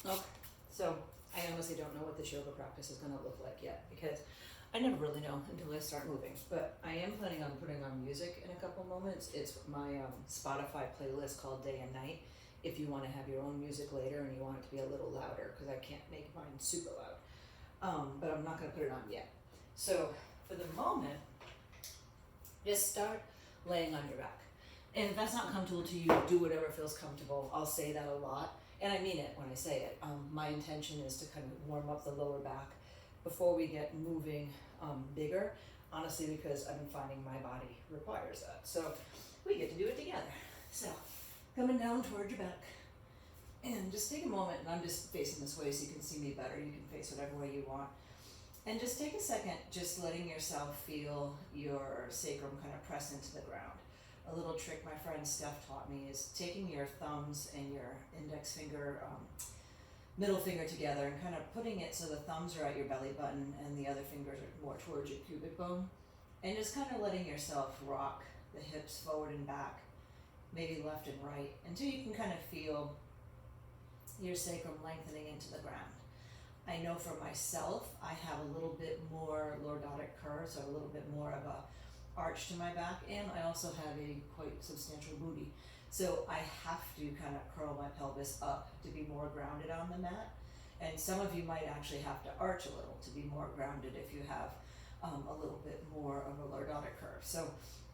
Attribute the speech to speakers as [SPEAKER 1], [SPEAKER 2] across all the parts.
[SPEAKER 1] Okay, so I honestly don't know what this yoga practice is going to look like yet because I never really know until I start moving. But I am planning on putting on music in a couple moments. It's my Spotify playlist called Day and Night. If you want to have your own music later and you want it to be a little louder, because I can't make mine super loud. But I'm not going to put it on yet. So for the moment, just start laying on your back. And if that's not comfortable to you, do whatever feels comfortable. I'll say that a lot. And I mean it when I say it. My intention is to kind of warm up the lower back before we get moving bigger, honestly, because I've been finding my body requires that. So we get to do it together. So coming down towards your back. And just take a moment, and I'm just facing this way so you can see me better. You can face whatever way you want. And just take a second, just letting yourself feel your sacrum kind of press into the ground. A little trick my friend Steph taught me is taking your thumbs and your index finger, middle finger together and kind of putting it so the thumbs are at your belly button and the other fingers are more towards your pubic bone. And just kind of letting yourself rock the hips forward and back, maybe left and right, until you can kind of feel your sacrum lengthening into the ground. I know for myself, I have a little bit more lordotic curve, so a little bit more of a arch to my back, and I also have a quite substantial booty. So I have to kind of curl my pelvis up to be more grounded on the mat. And some of you might actually have to arch a little to be more grounded if you have a little bit more of a lordotic curve. So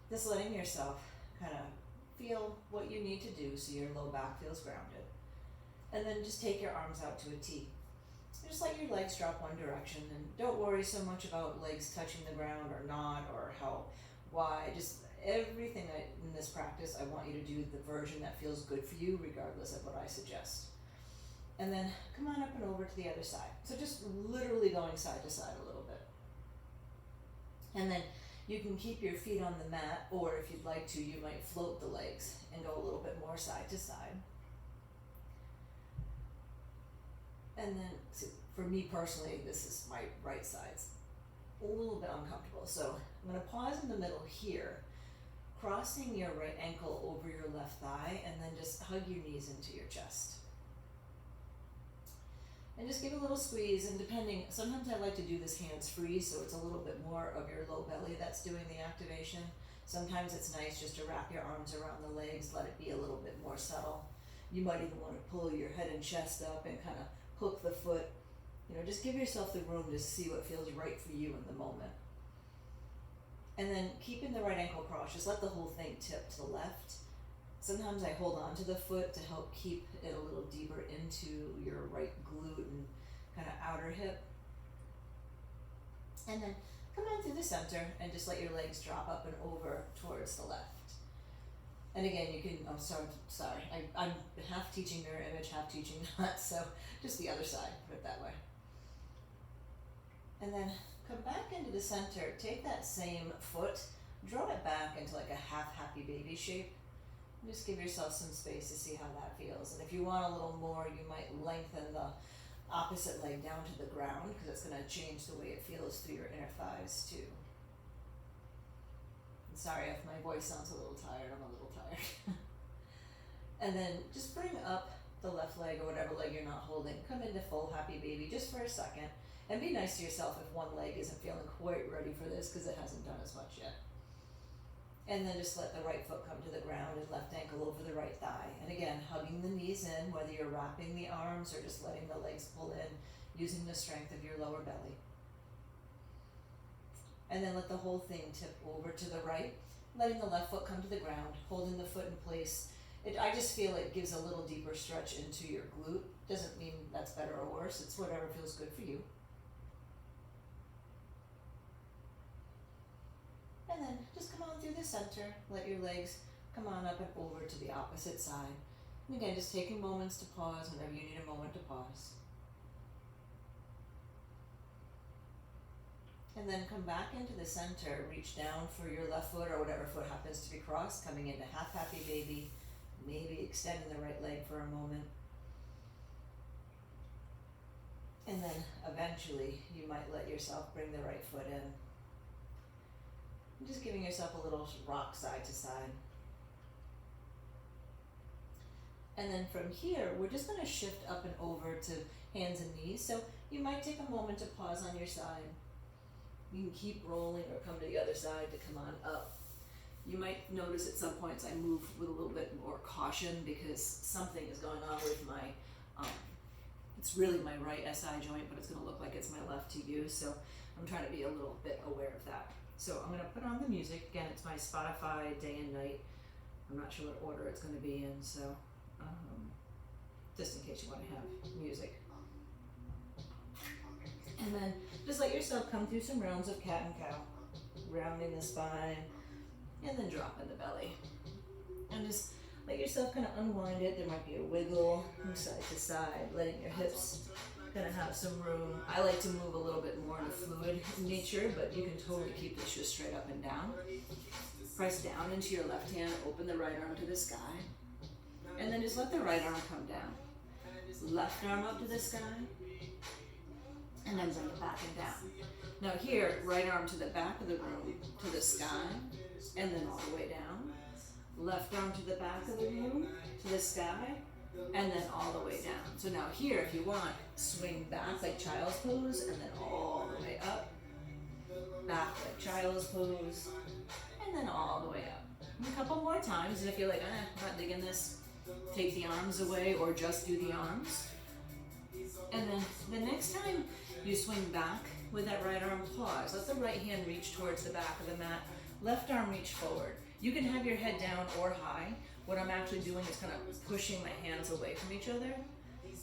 [SPEAKER 1] just letting yourself kind of feel what you need to do so your low back feels grounded. And then just take your arms out to a T. Just let your legs drop one direction, and don't worry so much about legs touching the ground or not, or how wide. Just everything in this practice, I want you to do the version that feels good for you, regardless of what I suggest. And then come on up and over to the other side. So just literally going side to side a little bit. And then you can keep your feet on the mat, or if you'd like to, you might float the legs and go a little bit more side to side. And then, for me personally, this is my right side. It's a little bit uncomfortable. So I'm going to pause in the middle here, crossing your right ankle over your left thigh, and then just hug your knees into your chest. And just give a little squeeze, and depending, sometimes I like to do this hands-free, so it's a little bit more of your low belly that's doing the activation. Sometimes it's nice just to wrap your arms around the legs, let it be a little bit more subtle. You might even want to pull your head and chest up and kind of hook the foot. Just give yourself the room to see what feels right for you in the moment. And then keeping the right ankle crossed, just let the whole thing tip to the left. Sometimes I hold on to the foot to help keep it a little deeper into your right glute and kind of outer hip. And then come on through the center and just let your legs drop up and over towards the left. And again, you can, I'm half teaching mirror image, half teaching not, so just the other side, put it that way. And then come back into the center, take that same foot, draw it back into like a half happy baby shape. And just give yourself some space to see how that feels. And if you want a little more, you might lengthen the opposite leg down to the ground, because it's going to change the way it feels through your inner thighs too. Sorry if my voice sounds a little tired, I'm a little tired. And then just bring up the left leg or whatever leg you're not holding. Come into full happy baby just for a second. And be nice to yourself if one leg isn't feeling quite ready for this because it hasn't done as much yet. And then just let the right foot come to the ground and left ankle over the right thigh. And again, hugging the knees in, whether you're wrapping the arms or just letting the legs pull in, using the strength of your lower belly. And then let the whole thing tip over to the right, letting the left foot come to the ground, holding the foot in place. I just feel it gives a little deeper stretch into your glute. Doesn't mean that's better or worse, it's whatever feels good for you. And then just come on through the center, let your legs come on up and over to the opposite side. And again, just taking moments to pause whenever you need a moment to pause. And then come back into the center, reach down for your left foot or whatever foot happens to be crossed, coming into half happy baby, maybe extending the right leg for a moment. And then eventually you might let yourself bring the right foot in. And just giving yourself a little rock side to side. And then from here, we're just gonna shift up and over to hands and knees. So you might take a moment to pause on your side. You can keep rolling or come to the other side to come on up. You might notice at some points I move with a little bit more caution because something is going on with my, it's really my right SI joint, but it's gonna look like it's my left to you. So I'm trying to be a little bit aware of that. So I'm gonna put on the music. Again, it's my Spotify day and night. I'm not sure what order it's gonna be in, so just in case you wanna have music. And then just let yourself come through some rounds of cat and cow, rounding the spine, and then dropping the belly. And just let yourself kind of unwind it. There might be a wiggle from side to side, letting your hips kind of have some room. I like to move a little bit more in a fluid nature, but you can totally keep this just straight up and down. Press down into your left hand, open the right arm to the sky, and then just let the right arm come down. Left arm up to the sky, and then bring it back and down. Now here, right arm to the back of the room, to the sky, and then all the way down. Left arm to the back of the room, to the sky, and then all the way down. So now here, if you want, swing back like child's pose, and then all the way up. Back like child's pose, and then all the way up. And a couple more times, and if you're like, I'm not digging this, take the arms away or just do the arms. And then the next time you swing back with that right arm, pause. Let the right hand reach towards the back of the mat. Left arm reach forward. You can have your head down or high. What I'm actually doing is kind of pushing my hands away from each other,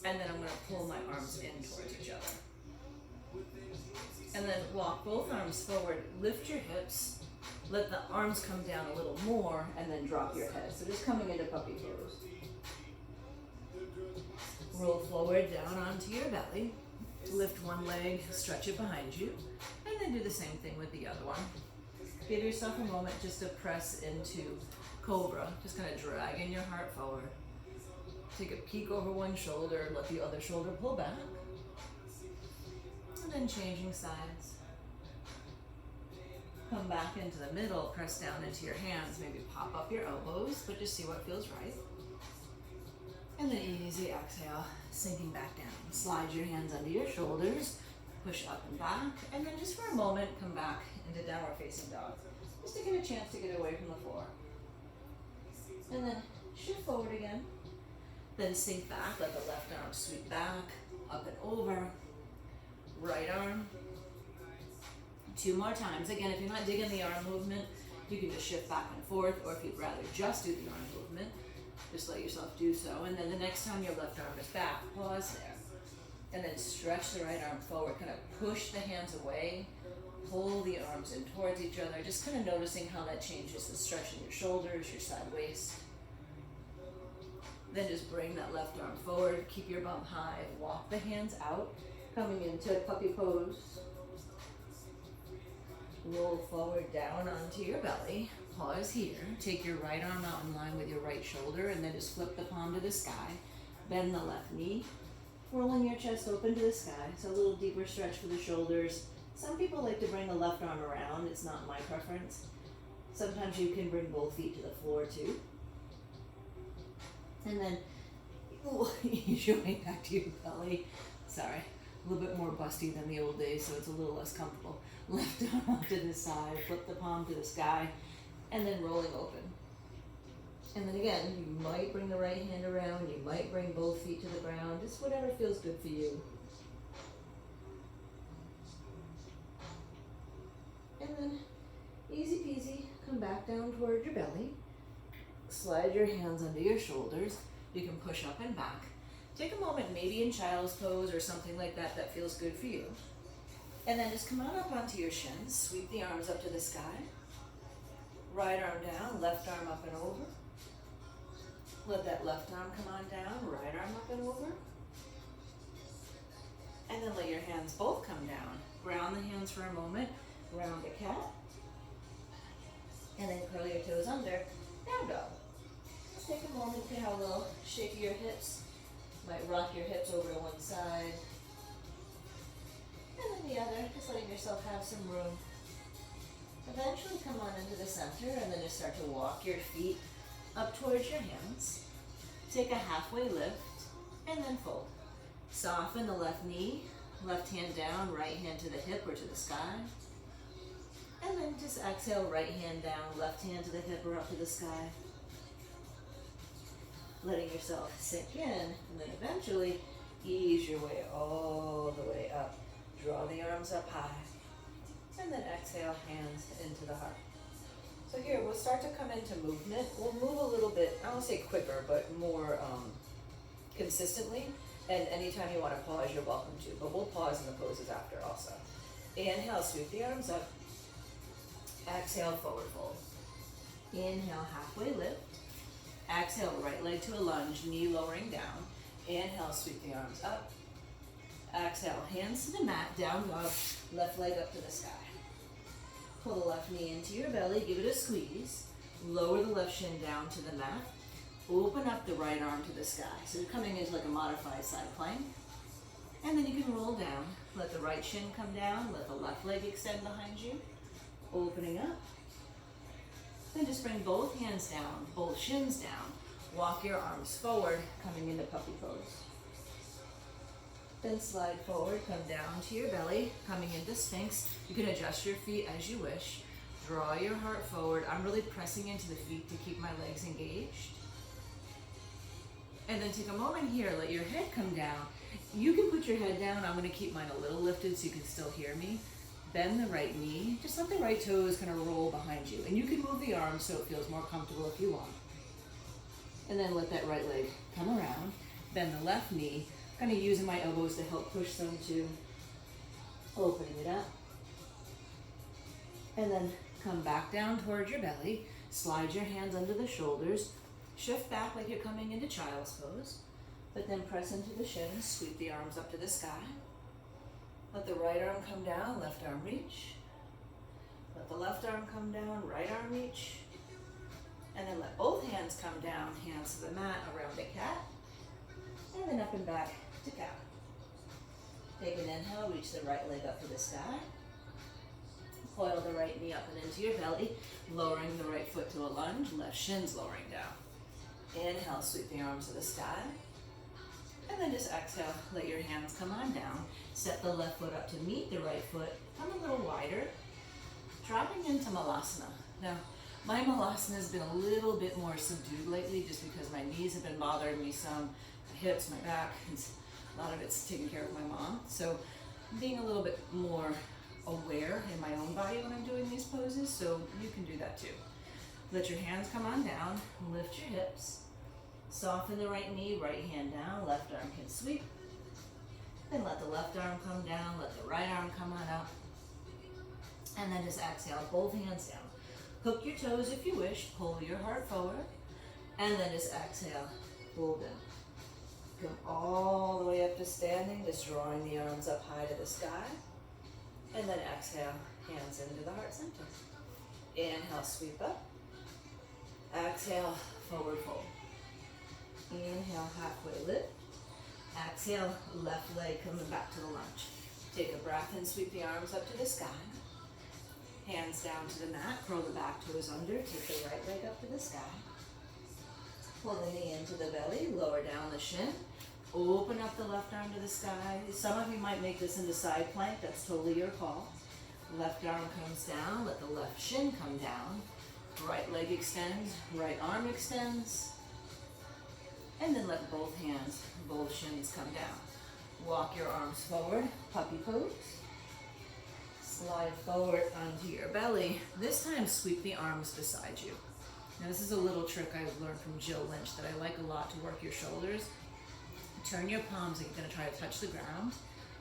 [SPEAKER 1] and then I'm going to pull my arms in towards each other. And then walk both arms forward, lift your hips, let the arms come down a little more, and then drop your head. So just coming into puppy pose. Roll forward down onto your belly. Lift one leg, stretch it behind you, and then do the same thing with the other one. Give yourself a moment just to press into Cobra, just kind of dragging your heart forward. Take a peek over one shoulder, let the other shoulder pull back, and then changing sides. Come back into the middle, press down into your hands, maybe pop up your elbows, but just see what feels right. And then easy exhale, sinking back down. Slide your hands under your shoulders, push up and back, and then just for a moment, come back into downward facing dog. Just to get a chance to get away from the floor. And then shift forward again. Then sink back, let the left arm sweep back, up and over. Right arm. 2 more times. Again, if you're not digging the arm movement, you can just shift back and forth, or if you'd rather just do the arm movement, just let yourself do so. And then the next time your left arm is back, pause there. And then stretch the right arm forward, kind of push the hands away, pull the arms in towards each other, just kind of noticing how that changes the stretch in your shoulders, your side waist. Then just bring that left arm forward, keep your bum high, walk the hands out, coming into puppy pose. Roll forward down onto your belly, pause here, take your right arm out in line with your right shoulder, and then just flip the palm to the sky, bend the left knee, rolling your chest open to the sky, so a little deeper stretch for the shoulders. Some people like to bring the left arm around, it's not my preference. Sometimes you can bring both feet to the floor too. And then, ease your way back to your belly. Sorry, a little bit more busty than the old days, so it's a little less comfortable. Left arm up to the side, flip the palm to the sky, and then rolling open. And then again, you might bring the right hand around, you might bring both feet to the ground, just whatever feels good for you. And then, easy peasy, come back down toward your belly. Slide your hands under your shoulders. You can push up and back. Take a moment, maybe in child's pose or something like that that feels good for you. And then just come on up onto your shins. Sweep the arms up to the sky. Right arm down, left arm up and over. Let that left arm come on down, right arm up and over. And then let your hands both come down. Ground the hands for a moment. Round a cat. And then curl your toes under. Down dog. Just take a moment to have a little shake of your hips. Might rock your hips over to one side. And then the other, just letting yourself have some room. Eventually come on into the center and then just start to walk your feet up towards your hands. Take a halfway lift and then fold. Soften the left knee, left hand down, right hand to the hip or to the sky. And then just exhale, right hand down, left hand to the hip or up to the sky. Letting yourself sink in, and then eventually ease your way all the way up. Draw the arms up high. And then exhale, hands into the heart. So here, we'll start to come into movement. We'll move a little bit, I won't say quicker, but more consistently. And anytime you want to pause, you're welcome to. But we'll pause in the poses after also. Inhale, sweep the arms up. Exhale, forward fold. Inhale, halfway lift. Exhale, right leg to a lunge, knee lowering down. Inhale, sweep the arms up. Exhale, hands to the mat, down dog, left leg up to the sky. Pull the left knee into your belly, give it a squeeze. Lower the left shin down to the mat. Open up the right arm to the sky. So you're coming into like a modified side plank. And then you can roll down. Let the right shin come down, let the left leg extend behind you. Opening up. Then just bring both hands down, both shins down. Walk your arms forward, coming into puppy pose. Then slide forward, come down to your belly, coming into Sphinx. You can adjust your feet as you wish. Draw your heart forward. I'm really pressing into the feet to keep my legs engaged. And then take a moment here, let your head come down. You can put your head down. I'm going to keep mine a little lifted so you can still hear me. Bend the right knee. Just let the right toes kind of roll behind you. And you can move the arms so it feels more comfortable if you want. And then let that right leg come around. Bend the left knee. Kind of using my elbows to help push them to opening it up. And then come back down towards your belly. Slide your hands under the shoulders. Shift back like you're coming into child's pose. But then press into the shins. Sweep the arms up to the sky. Let the right arm come down, left arm reach. Let the left arm come down, right arm reach. And then let both hands come down, hands to the mat, around a cat. And then up and back to cow. Take an inhale, reach the right leg up to the sky. Coil the right knee up and into your belly, lowering the right foot to a lunge, left shin's lowering down. Inhale, sweep the arms to the sky. And then just exhale, let your hands come on down. Set the left foot up to meet the right foot. Come a little wider. Dropping into Malasana. Now, my Malasana has been a little bit more subdued lately just because my knees have been bothering me some. My hips, my back, a lot of it's taking care of my mom. So being a little bit more aware in my own body when I'm doing these poses, so you can do that too. Let your hands come on down, lift your hips. Soften the right knee, right hand down, left arm can sweep. Then let the left arm come down, let the right arm come on up. And then just exhale, both hands down. Hook your toes if you wish, pull your heart forward. And then just exhale, fold in. Come all the way up to standing, just drawing the arms up high to the sky. And then exhale, hands into the heart center. Inhale, sweep up. Exhale, forward fold. Inhale, halfway lift. Exhale, left leg coming back to the lunge. Take a breath and sweep the arms up to the sky. Hands down to the mat, curl the back toes under, take the right leg up to the sky. Pull the knee into the belly, lower down the shin. Open up the left arm to the sky. Some of you might make this into side plank, that's totally your call. Left arm comes down, let the left shin come down. Right leg extends, right arm extends. And then let both hands, both shins come down. Walk your arms forward, puppy pose. Slide forward onto your belly. This time sweep the arms beside you. Now this is a little trick I've learned from Jill Lynch that I like a lot to work your shoulders. Turn your palms like you're going to try to touch the ground,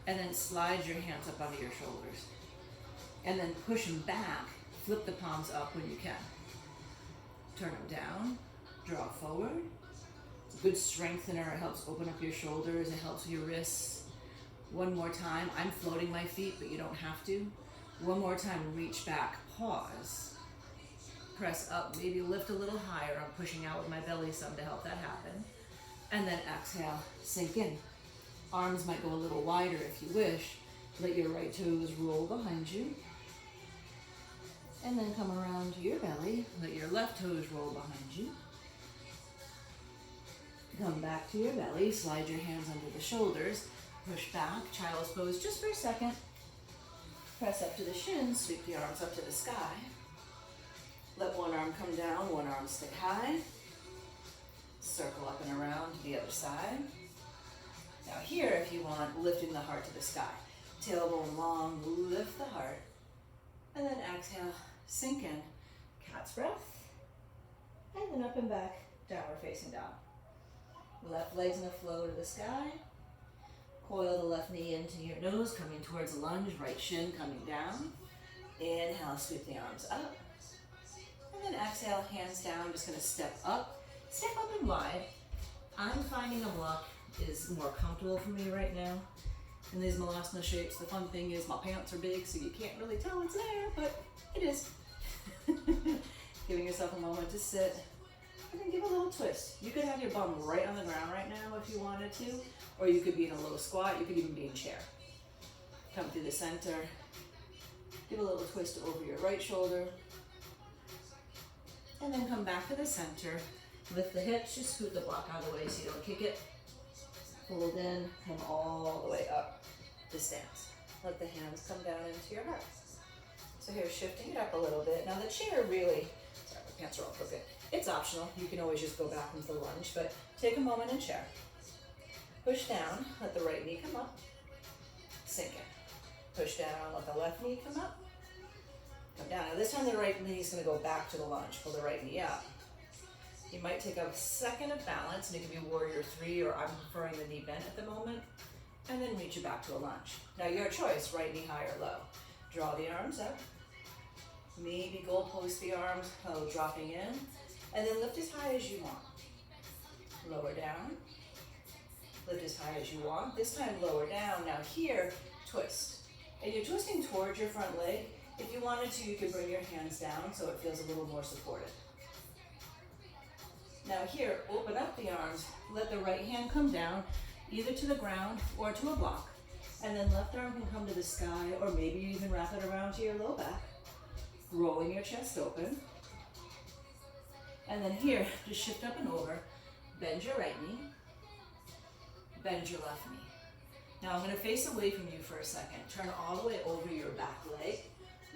[SPEAKER 1] and then slide your hands up onto your shoulders. And then push them back, flip the palms up when you can. Turn them down, draw forward. It's a good strengthener, it helps open up your shoulders, it helps your wrists. One more time, I'm floating my feet, but you don't have to. One more time, reach back, pause. Press up, maybe lift a little higher. I'm pushing out with my belly some to help that happen. And then exhale, sink in. Arms might go a little wider if you wish. Let your right toes roll behind you. And then come around to your belly. Let your left toes roll behind you. Come back to your belly, slide your hands under the shoulders, push back, child's pose just for a second. Press up to the shins, sweep the arms up to the sky. Let one arm come down, one arm stay high. Circle up and around to the other side. Now here, if you want, lifting the heart to the sky. Tailbone long, lift the heart. And then exhale, sink in. Cat's breath. And then up and back, downward facing dog. Left leg's gonna flow to the sky. Coil the left knee into your nose, coming towards a lunge, right shin coming down. Inhale, sweep the arms up. And then exhale, hands down, just gonna step up and wide. I'm finding a block is more comfortable for me right now. In these Malasana shapes, the fun thing is my pants are big, so you can't really tell it's there, but it is. Giving yourself a moment to sit, and then give a little twist. You could have your bum right on the ground right now if you wanted to, or you could be in a low squat, you could even be in chair. Come through the center, give a little twist over your right shoulder, and then come back to the center. Lift the hips, just scoot the block out of the way so you don't kick it. Hold in, come all the way up to stance. Let the hands come down into your heart. So here, shifting it up a little bit. Now the chair really, sorry, my pants are all crooked. It's optional, you can always just go back into the lunge, but take a moment in chair. Push down, let the right knee come up. Sink in. Push down, let the left knee come up. Come down. Now this time the right knee is gonna go back to the lunge. Pull the right knee up. You might take a second of balance, and it can be warrior 3, or I'm preferring the knee bent at the moment, and then reach it back to a lunge. Now your choice, right knee high or low. Draw the arms up. Maybe goalpost the arms, dropping in, and then lift as high as you want. Lower down. Lift as high as you want. This time lower down. Now here, twist. And you're twisting towards your front leg. If you wanted to, you could bring your hands down so it feels a little more supported. Now here, open up the arms, let the right hand come down, either to the ground or to a block, and then left arm can come to the sky, or maybe you even wrap it around to your low back, rolling your chest open. And then here, just shift up and over, bend your right knee, bend your left knee. Now I'm gonna face away from you for a second, turn all the way over your back leg,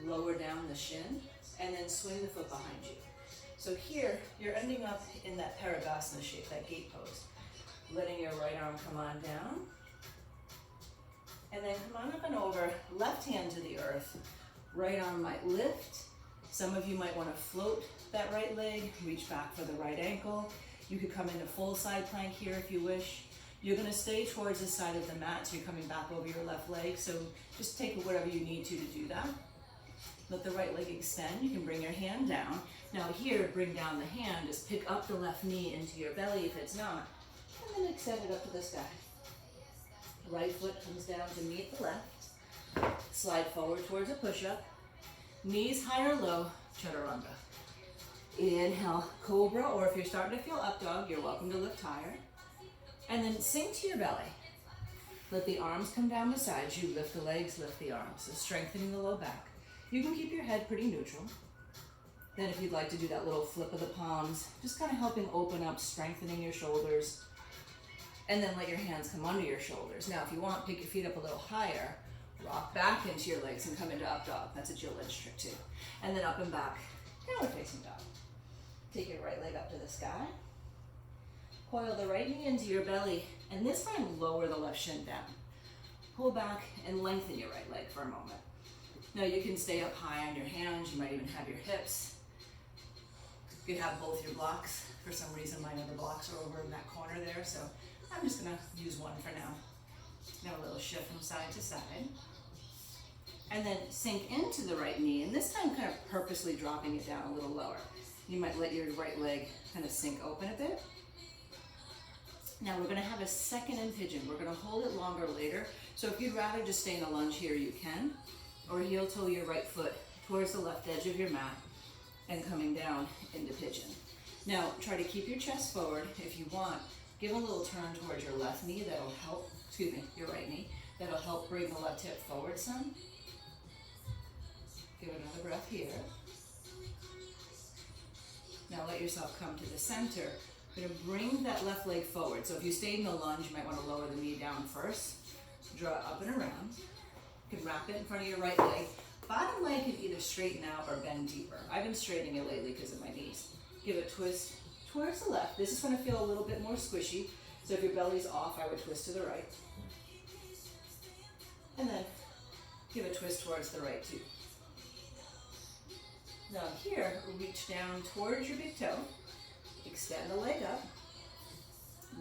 [SPEAKER 1] lower down the shin, and then swing the foot behind you. So here, you're ending up in that Parigasana shape, that gate pose. Letting your right arm come on down. And then come on up and over, left hand to the earth. Right arm might lift. Some of you might want to float that right leg, reach back for the right ankle. You could come into full side plank here if you wish. You're gonna stay towards the side of the mat, so you're coming back over your left leg. So just take whatever you need to do that. Let the right leg extend. You can bring your hand down. Now here, bring down the hand. Just pick up the left knee into your belly if it's not. And then extend it up to the sky. Right foot comes down to meet the left. Slide forward towards a push-up. Knees high or low, chaturanga. Inhale, cobra, or if you're starting to feel up dog, you're welcome to lift higher. And then sink to your belly. Let the arms come down the sides. You lift the legs, lift the arms. So strengthening the low back. You can keep your head pretty neutral. Then if you'd like to do that little flip of the palms, just kind of helping open up, strengthening your shoulders. And then let your hands come under your shoulders. Now if you want, pick your feet up a little higher. Rock back into your legs and come into up dog. That's a Jill Lynch trick too. And then up and back, downward facing dog. Take your right leg up to the sky. Coil the right knee into your belly, and this time lower the left shin down. Pull back and lengthen your right leg for a moment. Now you can stay up high on your hands, you might even have your hips. You could have both your blocks. For some reason my other blocks are over in that corner there, so I'm just gonna use one for now. Now a little shift from side to side. And then sink into the right knee, and this time kind of purposely dropping it down a little lower. You might let your right leg kind of sink open a bit. Now we're gonna have a second in pigeon. We're gonna hold it longer later. So if you'd rather just stay in a lunge here, you can. Or heel toe your right foot towards the left edge of your mat and coming down into pigeon. Now try to keep your chest forward if you want. Give a little turn towards your left knee, that'll help, your right knee. That'll help bring the left hip forward some. Give another breath here. Now let yourself come to the center. You're gonna bring that left leg forward. So if you stayed in the lunge, you might wanna lower the knee down first. Draw it up and around. You can wrap it in front of your right leg. Bottom leg can either straighten out or bend deeper. I've been straightening it lately because of my knees. Give a twist towards the left. This is gonna feel a little bit more squishy. So if your belly's off, I would twist to the right. And then give a twist towards the right too. Now here, reach down towards your big toe. Extend the leg up.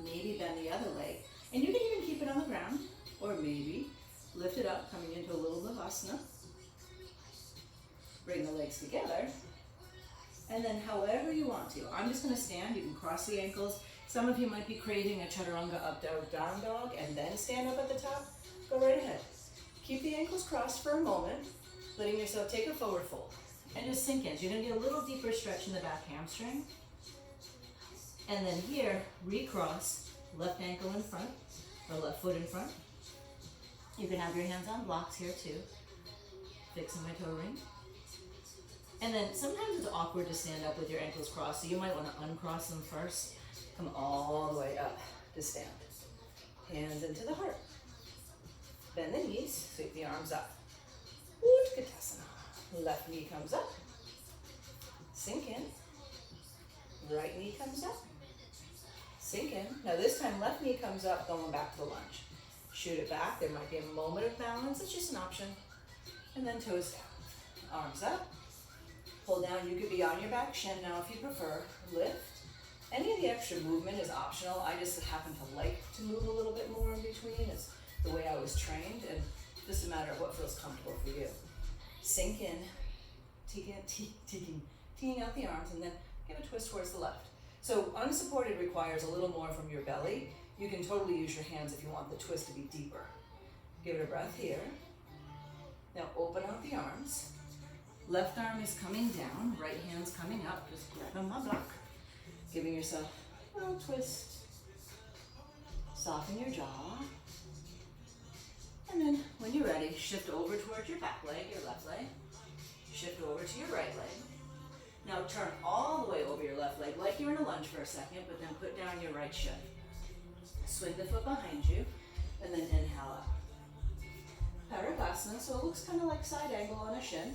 [SPEAKER 1] Maybe bend the other leg. And you can even keep it on the ground. Or maybe lift it up, coming into a little Malasana. Bring the legs together. And then however you want to. I'm just going to stand. You can cross the ankles. Some of you might be creating a chaturanga up, down dog, and then stand up at the top. Go right ahead. Keep the ankles crossed for a moment, letting yourself take a forward fold. And just sink in. So you're going to get a little deeper stretch in the back hamstring. And then here, recross, left ankle in front, or left foot in front. You can have your hands on blocks here too. Fixing my toe ring. And then sometimes it's awkward to stand up with your ankles crossed, so you might want to uncross them first. Come all the way up to stand. Hands into the heart. Bend the knees, sweep the arms up. Utkatasana. Left knee comes up. Sink in. Right knee comes up. Sink in. Now this time left knee comes up, going back to the lunge. Shoot it back. There might be a moment of balance. It's just an option. And then toes down. Arms up. Pull down. You could be on your back shin now if you prefer. Lift. Any of the extra movement is optional. I just happen to like to move a little bit more in between. It's the way I was trained, and just a matter of what feels comfortable for you. Sink in, teeing out the arms, and then give a twist towards the left. So unsupported requires a little more from your belly. You can totally use your hands if you want the twist to be deeper. Give it a breath here. Now open out the arms. Left arm is coming down, right hand's coming up. Just grab my block. Giving yourself a little twist. Soften your jaw. And then when you're ready, shift over towards your back leg, your left leg. Shift over to your right leg. Now turn all the way over your left leg like you're in a lunge for a second, but then put down your right shin. Swing the foot behind you, and then inhale up. Parabhasana, so it looks kind of like side angle on a shin.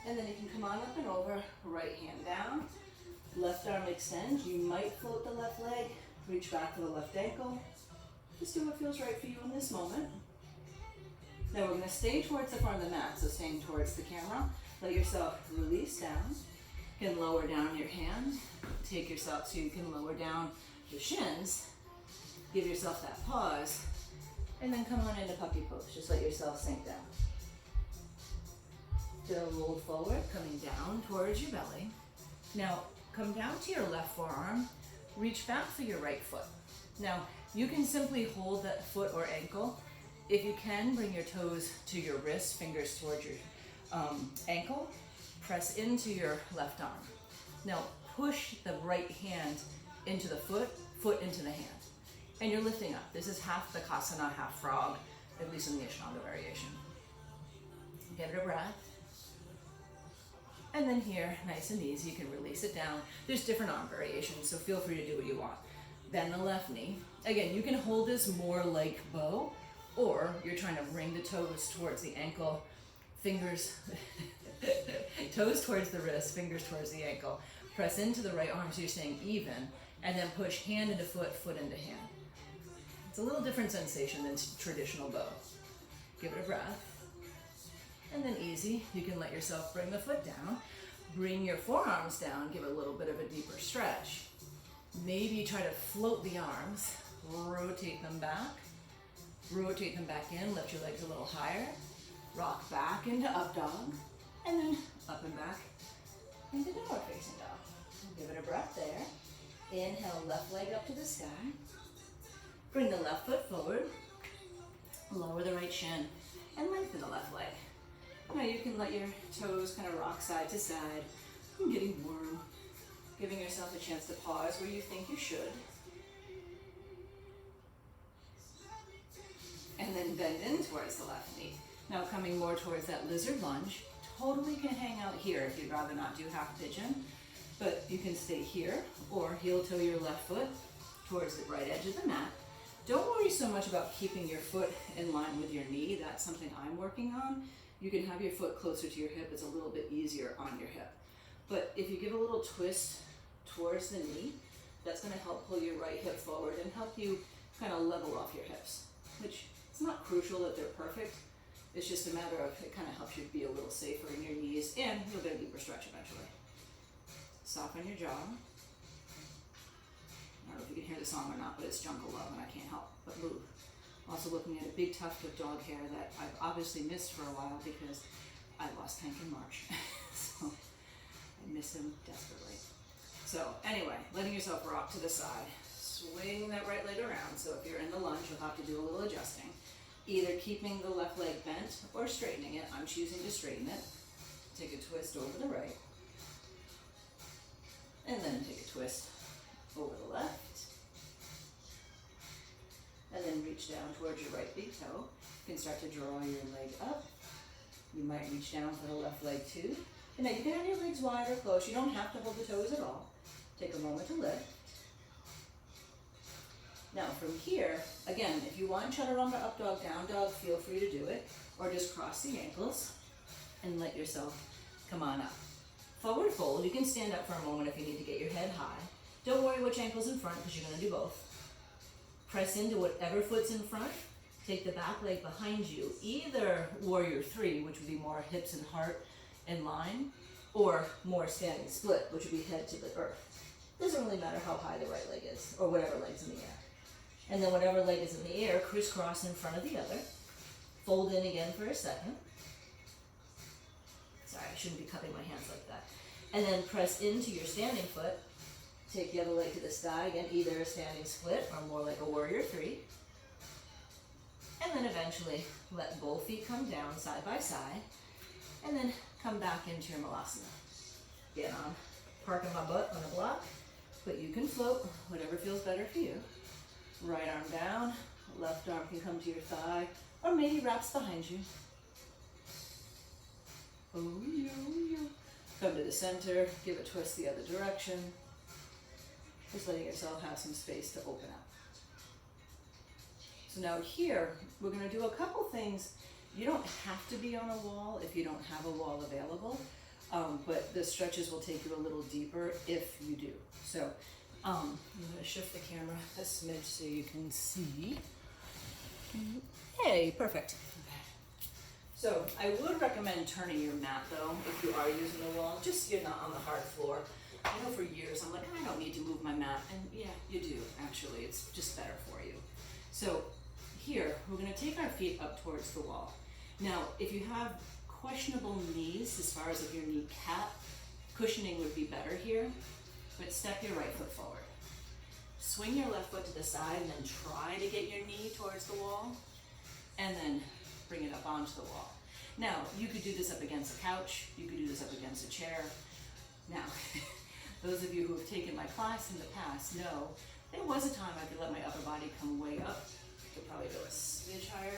[SPEAKER 1] And then you can come on up and over, right hand down. Left arm extends. You might float the left leg, reach back to the left ankle. Just do what feels right for you in this moment. Now we're going to stay towards the front of the mat, so staying towards the camera. Let yourself release down. You can lower down your hand. Take yourself so you can lower down your shins. Give yourself that pause. And then come on into puppy pose. Just let yourself sink down. Still roll forward, coming down towards your belly. Now come down to your left forearm. Reach back for your right foot. Now you can simply hold that foot or ankle. If you can, bring your toes to your wrist, fingers towards your ankle. Press into your left arm. Now push the right hand into the foot, foot into the hand. And you're lifting up. This is half Bakasana, half frog, at least in the Ashtanga variation. Give it a breath. And then here, nice and easy, you can release it down. There's different arm variations, so feel free to do what you want. Bend the left knee. Again, you can hold this more like bow, or you're trying to bring the toes towards the ankle, fingers, toes towards the wrist, fingers towards the ankle. Press into the right arm so you're staying even, and then push hand into foot, foot into hand. It's a little different sensation than traditional bow. Give it a breath. And then easy, you can let yourself bring the foot down, bring your forearms down, give it a little bit of a deeper stretch. Maybe try to float the arms, rotate them back in, lift your legs a little higher, rock back into up dog, and then up and back into downward facing dog. Give it a breath there. Inhale, left leg up to the sky. Bring the left foot forward, lower the right shin, and lengthen the left leg. Now you can let your toes kind of rock side to side. I'm getting warm. Giving yourself a chance to pause where you think you should. And then bend in towards the left knee. Now coming more towards that lizard lunge. Totally can hang out here if you'd rather not do half pigeon. But you can stay here or heel toe your left foot towards the right edge of the mat. Don't worry so much about keeping your foot in line with your knee. That's something I'm working on. You can have your foot closer to your hip. It's a little bit easier on your hip. But if you give a little twist towards the knee, that's going to help pull your right hip forward and help you kind of level off your hips, which it's not crucial that they're perfect. It's just a matter of, it kind of helps you be a little safer in your knees and you'll get a deeper stretch eventually. Soften your jaw. I don't know if you can hear the song or not, but it's Jungle Love and I can't help but move. Also looking at a big tuft of dog hair that I've obviously missed for a while because I lost Hank in March. So I miss him desperately. So anyway, letting yourself rock to the side. Swing that right leg around. So if you're in the lunge, you'll have to do a little adjusting. Either keeping the left leg bent or straightening it. I'm choosing to straighten it. Take a twist over the right. And then take a twist over the left. And then reach down towards your right big toe. You can start to draw your leg up. You might reach down for the left leg too. And then you can have your legs wide or close. You don't have to hold the toes at all. Take a moment to lift. Now from here, again, if you want chaturanga, up dog, down dog, feel free to do it. Or just cross the ankles and let yourself come on up. Forward fold, you can stand up for a moment if you need to get your head high. Don't worry which ankle's in front because you're going to do both. Press into whatever foot's in front. Take the back leg behind you, either warrior three, which would be more hips and heart in line, or more standing split, which would be head to the earth. Doesn't really matter how high the right leg is, or whatever leg's in the air. And then whatever leg is in the air, crisscross in front of the other. Fold in again for a second. Sorry, I shouldn't be cupping my hands like that. And then press into your standing foot. Take the other leg to the sky, again, either a standing split or more like a warrior three. And then eventually let both feet come down side by side. And then come back into your Malasana. Get on, parking my butt on a block, but you can float, whatever feels better for you. Right arm down, left arm can come to your thigh, or maybe wraps behind you. Oh, yeah, oh, yeah. Come to the center, give a twist the other direction. Just letting yourself have some space to open up. So now here, we're going to do a couple things. You don't have to be on a wall if you don't have a wall available, but the stretches will take you a little deeper if you do. So I'm going to shift the camera a smidge so you can see. Hey, perfect. Okay. So I would recommend turning your mat though if you are using the wall, just so you're not on the hard floor. I know for years I'm like, I don't need to move my mat, and yeah, you do actually. It's just better for you. So here, we're going to take our feet up towards the wall. Now, if you have questionable knees, as far as if your knee cap, cushioning would be better here, but step your right foot forward. Swing your left foot to the side and then try to get your knee towards the wall, and then bring it up onto the wall. Now, you could do this up against a couch, you could do this up against a chair. Now, those of you who have taken my class in the past know there was a time I could let my upper body come way up. I could probably go a smidge higher.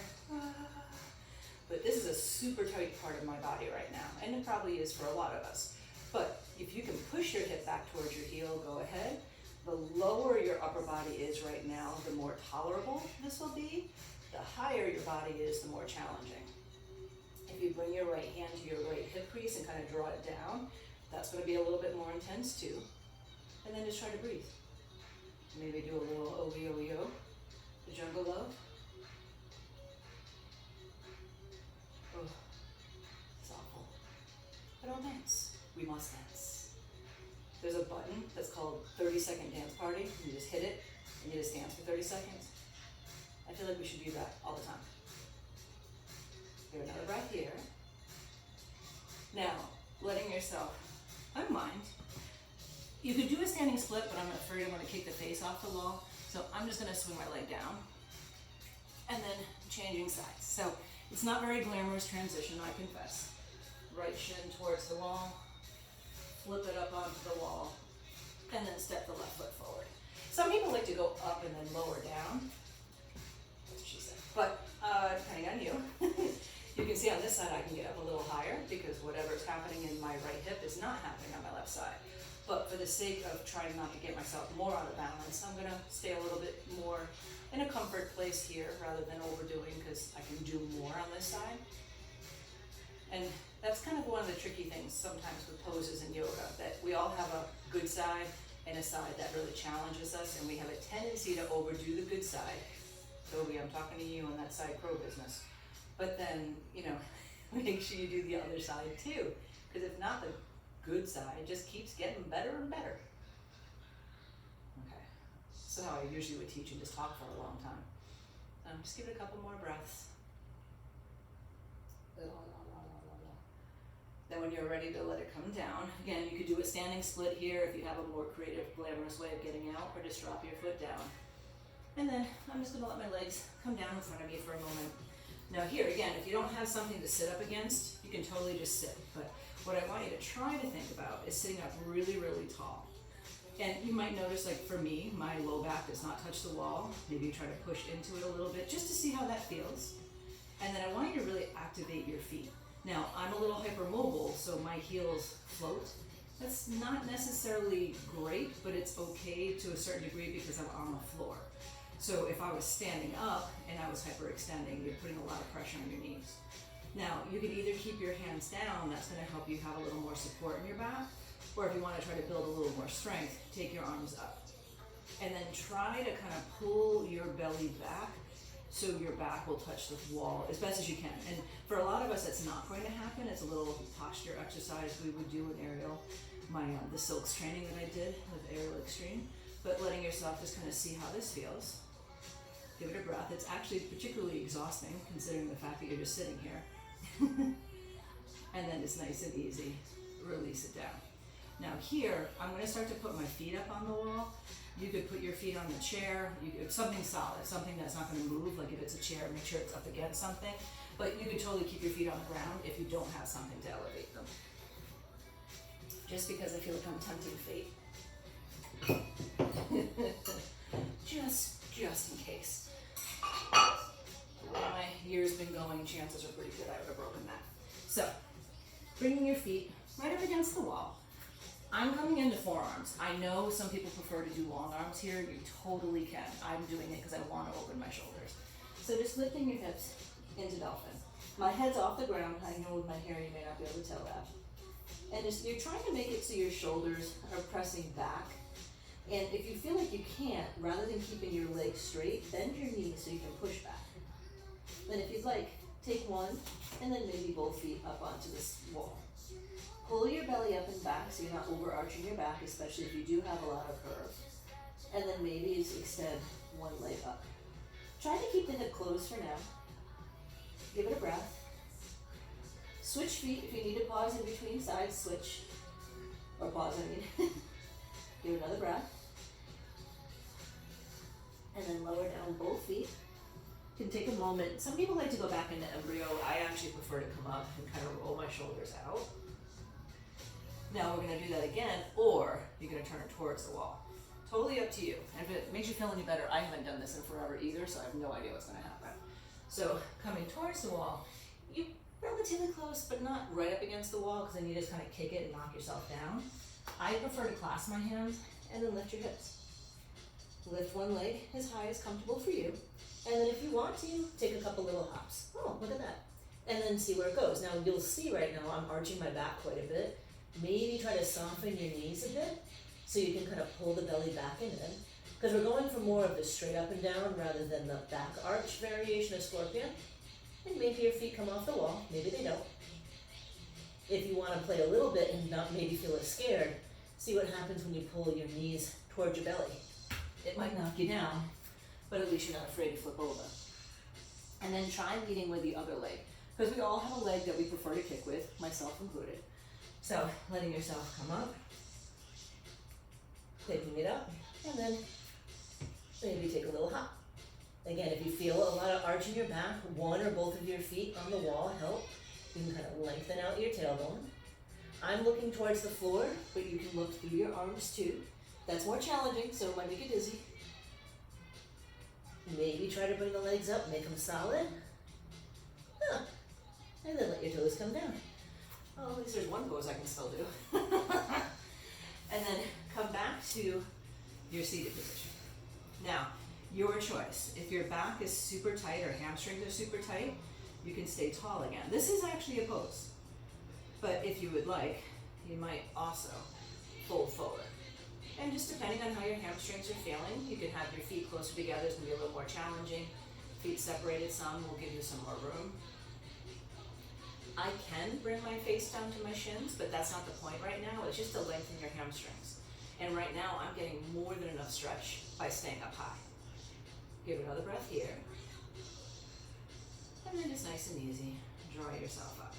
[SPEAKER 1] But this is a super tight part of my body right now, and it probably is for a lot of us. But if you can push your hip back towards your heel, go ahead. The lower your upper body is right now, the more tolerable this will be. The higher your body is, the more challenging. If you bring your right hand to your right hip crease and kind of draw it down, that's going to be a little bit more intense too. And then just try to breathe. Maybe do a little O-E-O-E-O, the Jungle Love. Oh, it's awful. But don't dance. We must dance. There's a button that's called 30-second dance party. You just hit it and you just dance for 30 seconds. I feel like we should do that all the time. Do another breath here. Now, letting yourself unwind. You could do a standing split, but I'm afraid I'm going to kick the face off the wall. So I'm just going to swing my leg down and then changing sides. So it's not very glamorous transition, I confess. Right shin towards the wall, flip it up onto the wall, and then step the left foot forward. Some people like to go up and then lower down. That's what she said. But depending on you. You can see on this side I can get up a little higher because whatever's happening in my right hip is not happening on my left side. But for the sake of trying not to get myself more out of balance, I'm gonna stay a little bit more in a comfort place here rather than overdoing, because I can do more on this side. And that's kind of one of the tricky things sometimes with poses in yoga, that we all have a good side and a side that really challenges us, and we have a tendency to overdo the good side. Toby, I'm talking to you on that side pro business. But then, make sure you do the other side too, because if not, the good side just keeps getting better and better. Okay, so how I usually would teach and just talk for a long time. Just give it a couple more breaths. Then when you're ready to let it come down, again, you could do a standing split here if you have a more creative, glamorous way of getting out, or just drop your foot down. And then I'm just gonna let my legs come down in front of me for a moment. Now here, again, if you don't have something to sit up against, you can totally just sit. But what I want you to try to think about is sitting up really, really tall. And you might notice, like for me, my low back does not touch the wall. Maybe you try to push into it a little bit just to see how that feels. And then I want you to really activate your feet. Now, I'm a little hypermobile, so my heels float. That's not necessarily great, but it's okay to a certain degree because I'm on the floor. So if I was standing up and I was hyperextending, you're putting a lot of pressure on your knees. Now, you can either keep your hands down, that's gonna help you have a little more support in your back, or if you wanna try to build a little more strength, take your arms up. And then try to kind of pull your belly back so your back will touch the wall as best as you can. And for a lot of us, that's not going to happen. It's a little posture exercise we would do in aerial, the silks training that I did with Aerial Extreme. But letting yourself just kind of see how this feels. Give it a breath. It's actually particularly exhausting considering the fact that you're just sitting here. And then it's nice and easy. Release it down. Now here, I'm going to start to put my feet up on the wall. You could put your feet on the chair, something solid, something that's not going to move, like if it's a chair, make sure it's up against something. But you could totally keep your feet on the ground if you don't have something to elevate them. Just because I feel like I'm tempting fate. just in case. The way my year's been going, chances are pretty good I would have broken that. So, bringing your feet right up against the wall. I'm coming into forearms. I know some people prefer to do long arms here. You totally can. I'm doing it because I want to open my shoulders. So just lifting your hips into Dolphin. My head's off the ground. I know with my hair you may not be able to tell that. And you're trying to make it so your shoulders are pressing back. And if you feel like you can't, rather than keeping your legs straight, bend your knees so you can push back. Then if you'd like, take one and then maybe both feet up onto this wall. Pull your belly up and back so you're not overarching your back, especially if you do have a lot of curve. And then maybe just extend one leg up. Try to keep the hip closed for now. Give it a breath. Switch feet. If you need to pause in between sides, switch. Or pause, I mean. Give it another breath. And then lower down both feet. You can take a moment. Some people like to go back into embryo. I actually prefer to come up and kind of roll my shoulders out. Now we're going to do that again, or you're going to turn it towards the wall. Totally up to you. And if it makes you feel any better, I haven't done this in forever either, so I have no idea what's going to happen. So coming towards the wall, you're relatively close, but not right up against the wall, because then you just kind of kick it and knock yourself down. I prefer to clasp my hands and then lift your hips. Lift one leg as high as comfortable for you. And then if you want to, take a couple little hops. Oh, look at that. And then see where it goes. Now you'll see right now I'm arching my back quite a bit. Maybe try to soften your knees a bit so you can kind of pull the belly back in. Because we're going for more of the straight up and down rather than the back arch variation of scorpion. And maybe your feet come off the wall, maybe they don't. If you want to play a little bit and not maybe feel as scared, see what happens when you pull your knees towards your belly. It might knock you down, but at least you're not afraid to flip over. And then try leading with the other leg. Because we all have a leg that we prefer to kick with, myself included. So letting yourself come up, picking it up, and then maybe take a little hop. Again, if you feel a lot of arch in your back, one or both of your feet on the wall help. You can kind of lengthen out your tailbone. I'm looking towards the floor, but you can look through your arms too. That's more challenging, so it might make you dizzy. Maybe try to bring the legs up, make them solid. And then let your toes come down. Oh, at least there's one pose I can still do. And then come back to your seated position. Now, your choice. If your back is super tight or hamstrings are super tight, you can stay tall again. This is actually a pose. But if you would like, you might also fold forward. And just depending on how your hamstrings are feeling, you can have your feet closer together. It's going to be a little more challenging. Feet separated some will give you some more room. I can bring my face down to my shins, but that's not the point right now. It's just to lengthen your hamstrings. And right now, I'm getting more than enough stretch by staying up high. Give another breath here. And then just nice and easy, draw yourself up.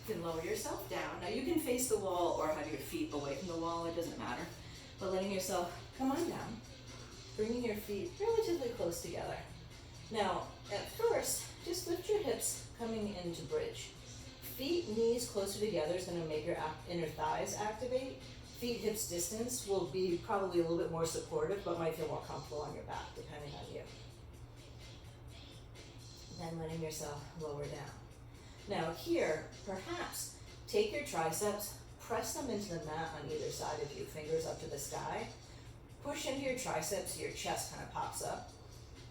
[SPEAKER 1] You can lower yourself down. Now you can face the wall or have your feet away from the wall, it doesn't matter. But letting yourself come on down, bringing your feet relatively close together. Now, at first, just lift your hips coming into bridge. Feet, knees closer together is going to make your inner thighs activate. Feet, hips distance will be probably a little bit more supportive, but might feel more comfortable on your back, depending on you. Then letting yourself lower down. Now here, perhaps take your triceps, press them into the mat on either side of you, fingers up to the sky. Push into your triceps, your chest kind of pops up.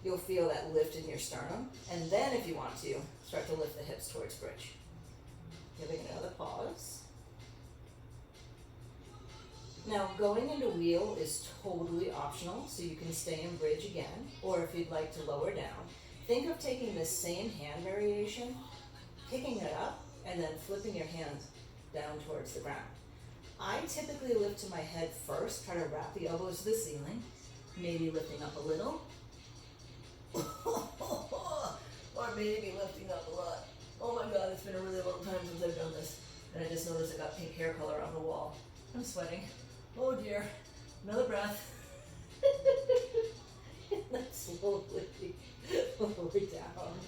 [SPEAKER 1] You'll feel that lift in your sternum. And then if you want to, start to lift the hips towards bridge. Giving another pause. Now going into wheel is totally optional, so you can stay in bridge again, or if you'd like to lower down, think of taking the same hand variation, picking it up, and then flipping your hands down towards the ground. I typically lift to my head first, try to wrap the elbows to the ceiling, maybe lifting up a little, or maybe lifting up a lot. Oh my God, it's been a really long time since I've done this. And I just noticed I got pink hair color on the wall. I'm sweating. Oh dear. Another breath. And then slowly lower down.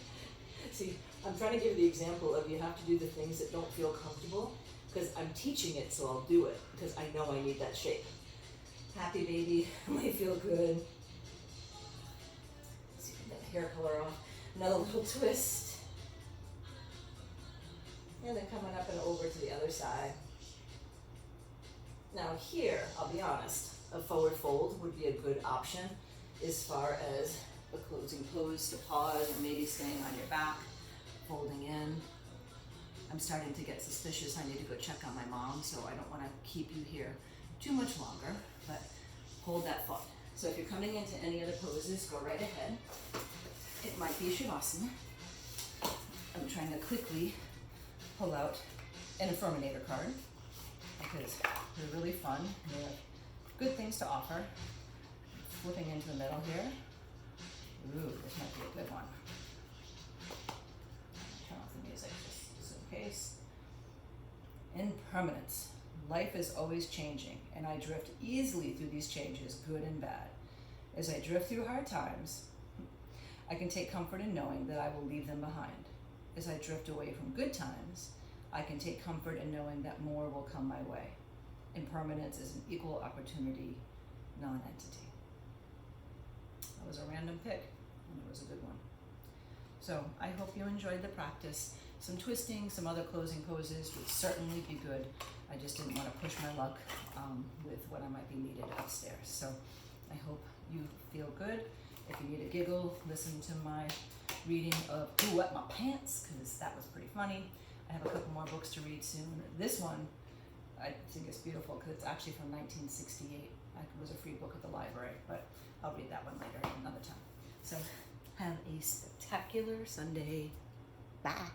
[SPEAKER 1] See, I'm trying to give the example of you have to do the things that don't feel comfortable, because I'm teaching it, so I'll do it, because I know I need that shape. Happy baby, might feel good. See, get the hair color off. Another little twist. And then coming up and over to the other side. Now here, I'll be honest, a forward fold would be a good option as far as a closing pose to pause, or maybe staying on your back, folding in. I'm starting to get suspicious. I need to go check on my mom, so I don't want to keep you here too much longer, but hold that thought. So if you're coming into any other poses, go right ahead. It might be Shavasana. I'm trying to quickly pull out an Affirminator card, because they're really fun. They have good things to offer. Flipping into the middle here. Ooh, this might be a good one. Turn off the music just in case. Impermanence. Life is always changing, and I drift easily through these changes, good and bad. As I drift through hard times, I can take comfort in knowing that I will leave them behind. As I drift away from good times, I can take comfort in knowing that more will come my way. Impermanence is an equal opportunity non-entity. That was a random pick, and it was a good one. So I hope you enjoyed the practice. Some twisting, some other closing poses would certainly be good. I just didn't want to push my luck with what I might be needed upstairs. So I hope you feel good. If you need a giggle, listen to my reading of Who Wet My Pants, because that was pretty funny. I have a couple more books to read soon. This one, I think is beautiful because it's actually from 1968. It was a free book at the library, but I'll read that one later another time. So have a spectacular Sunday. Bye.